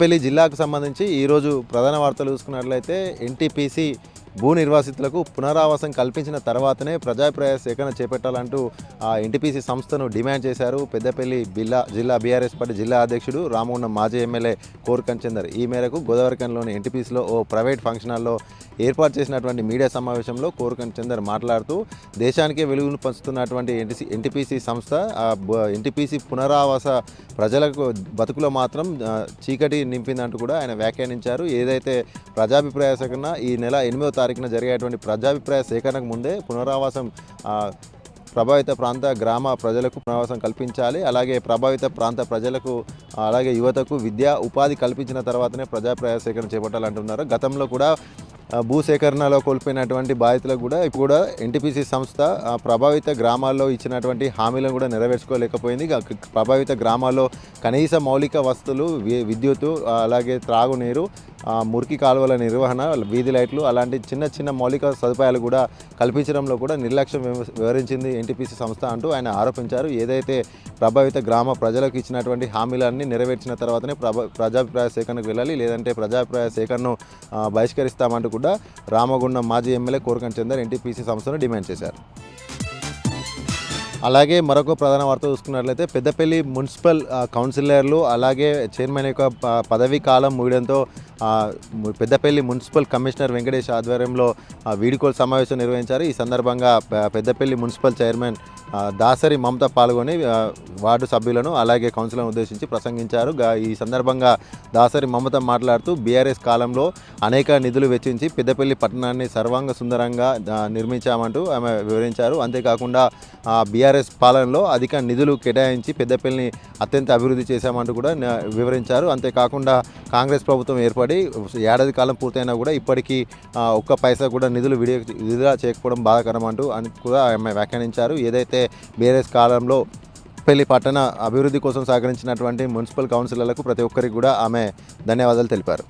పెద్దపల్లి జిల్లాకు సంబంధించి ఈరోజు ప్రధాన వార్తలు చూసుకున్నట్లయితే ఎన్టీపీసీ భూ నిర్వాసితులకు పునరావాసం కల్పించిన తర్వాతనే ప్రజాభిప్రాయ సేకరణ చేపట్టాలంటూ ఎన్టీపీసీ సంస్థను డిమాండ్ చేశారు పెద్దపల్లి జిల్లా బీఆర్ఎస్ పార్టీ జిల్లా అధ్యక్షుడు రామగుండం మాజీ ఎమ్మెల్యే కోరుకంటి చందర్. ఈ మేరకు గోదావరిఖనిలోని ఎన్టీపీసీలో ఓ ప్రైవేట్ ఫంక్షన్ హాల్లో ఏర్పాటు చేసినటువంటి మీడియా సమావేశంలో కోరుకంటి చందర్ మాట్లాడుతూ దేశానికే వెలుగును పంచుతున్నటువంటి ఎన్టీపీసీ సంస్థ ఎన్టీపీసీ పునరావాస ప్రజలకు బతుకులో మాత్రం చీకటి నింపిందంటూ కూడా ఆయన వ్యాఖ్యానించారు. ఏదైతే ప్రజాభిప్రాయ సేకరణ ఈ నెల 8వ తారీఖున జరిగేటువంటి ప్రజాభిప్రాయ సేకరణకు ముందే పునరావాసం ప్రభావిత ప్రాంత గ్రామ ప్రజలకు పునరావాసం కల్పించాలి, అలాగే ప్రభావిత ప్రాంత ప్రజలకు అలాగే యువతకు విద్యా ఉపాధి కల్పించిన తర్వాతనే ప్రజాభిప్రాయ సేకరణ చేపట్టాలంటున్నారు. గతంలో కూడా భూసేకరణలో కోల్పోయినటువంటి బాధితులకు కూడా ఇప్పుడు ఎన్టీపీసీ సంస్థ ప్రభావిత గ్రామాల్లో ఇచ్చినటువంటి హామీలను కూడా నెరవేర్చుకోలేకపోయింది. ప్రభావిత గ్రామాల్లో కనీస మౌలిక వస్తువులు విద్యుత్తు అలాగే త్రాగునీరు మురికి కాలువల నిర్వహణ వీధి లైట్లు అలాంటి చిన్న చిన్న మౌలిక సదుపాయాలు కూడా కల్పించడంలో కూడా నిర్లక్ష్యం వివరించింది ఎన్టీపీసీ సంస్థ అంటూ ఆయన ఆరోపించారు. ఏదైతే ప్రభావిత గ్రామ ప్రజలకు ఇచ్చినటువంటి హామీలన్నీ నెరవేర్చిన తర్వాతనే ప్రజాభిప్రాయ సేకరణకు వెళ్ళాలి, లేదంటే ప్రజాభిప్రాయ సేకరణను బహిష్కరిస్తామంటూ కూడా రామగుండం మాజీ ఎమ్మెల్యే కోరుకంటి చందర్ ఎన్టీపీసీ సంస్థను డిమాండ్ చేశారు. అలాగే మరొక ప్రధాన వార్త చూసుకున్నట్లయితే పెద్దపల్లి మున్సిపల్ కౌన్సిలర్లు అలాగే చైర్మన్ యొక్క పదవీ కాలం ముగియడంతో పెద్దపల్లి మున్సిపల్ కమిషనర్ వెంకటేష్ ఆధ్వర్యంలో వీడ్కోలు సమావేశం నిర్వహించారు. ఈ సందర్భంగా పెద్దపల్లి మున్సిపల్ చైర్మన్ దాసరి మమత పాల్గొని వార్డు సభ్యులను అలాగే కౌన్సిలర్ను ఉద్దేశించి ప్రసంగించారు. ఈ సందర్భంగా దాసరి మమత మాట్లాడుతూ బీఆర్ఎస్ కాలంలో అనేక నిధులు వెచ్చించి పెద్దపల్లి పట్టణాన్ని సర్వాంగ సుందరంగా నిర్మించామంటూ ఆమె వివరించారు. అంతేకాకుండా బీఆర్ఎస్ పాలనలో అధిక నిధులు కేటాయించి పెద్దపల్లిని అత్యంత అభివృద్ధి చేశామంటూ కూడా వివరించారు. అంతేకాకుండా కాంగ్రెస్ ప్రభుత్వం ఏర్పడి ఏడాది కాలం పూర్తయినా కూడా ఇప్పటికీ ఒక్క పైసా కూడా నిధులు విడుదల చేయకపోవడం బాధాకరం అంటూ అని కూడా ఆమె వ్యాఖ్యానించారు. ఏదైతే బీఆర్ఎస్ కాలంలో పెళ్లి పట్టణ అభివృద్ధి కోసం సహకరించినటువంటి మున్సిపల్ కౌన్సిలర్లకు ప్రతి ఒక్కరికి కూడా ఆమె ధన్యవాదాలు తెలిపారు.